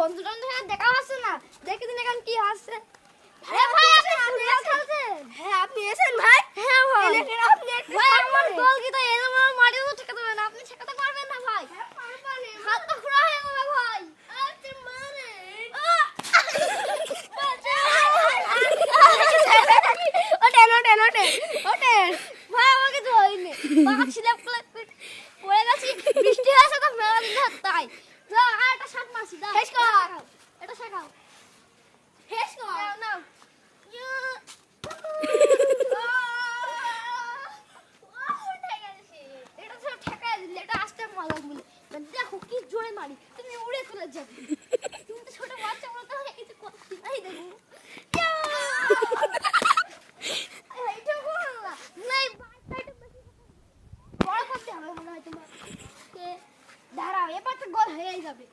বন্ধু বান্ধব দেখা হচ্ছে না, দেখে দিন এখন কি হচ্ছে। আরে ভাই আপনি ফুটবল খেলছেন? হ্যাঁ আপনি এসেন ভাই। হ্যাঁ ভাই। দেখেন আপনি একটা ভাই shot আমার মারেন। গোল কি তো এরকম মারিও ঠেকাতে পারবেন, আপনি ঠেকাতে পারবেন না ভাই। হ্যাঁ, পারবেন। হাত তো খোঁড়া হয়ে যাবে ভাই। আচ্ছা মারেন। ওঠেন ওঠেন ওঠেন ওঠেন ভাই, আমাকে তো হয়নি, পাকা ছিলাপ পড়ে গেছি, বৃষ্টি হয়েছে তো মেলা দিন ধরে তাই। যাও আর একটা শাক মারছি, দাও শেষ কর। এটা শেখাও, শেষ কর। নাও নাও। এটা তো ঠেকায় দিলে, এটা আস্তে মজা বলে দেখো কি জোরে মারি, তুমি উড়ে চলে যাবে। তুমি তো ছোট বাচ্চা মতো হয়ে গেছে, কত নাই দেখো। এইটুকু না, নাই বাইকটা বেশি বড় করতে হবে মনে হয় তোমার। দাঁড়াও, এবার তো গোল হয়েই যাবে।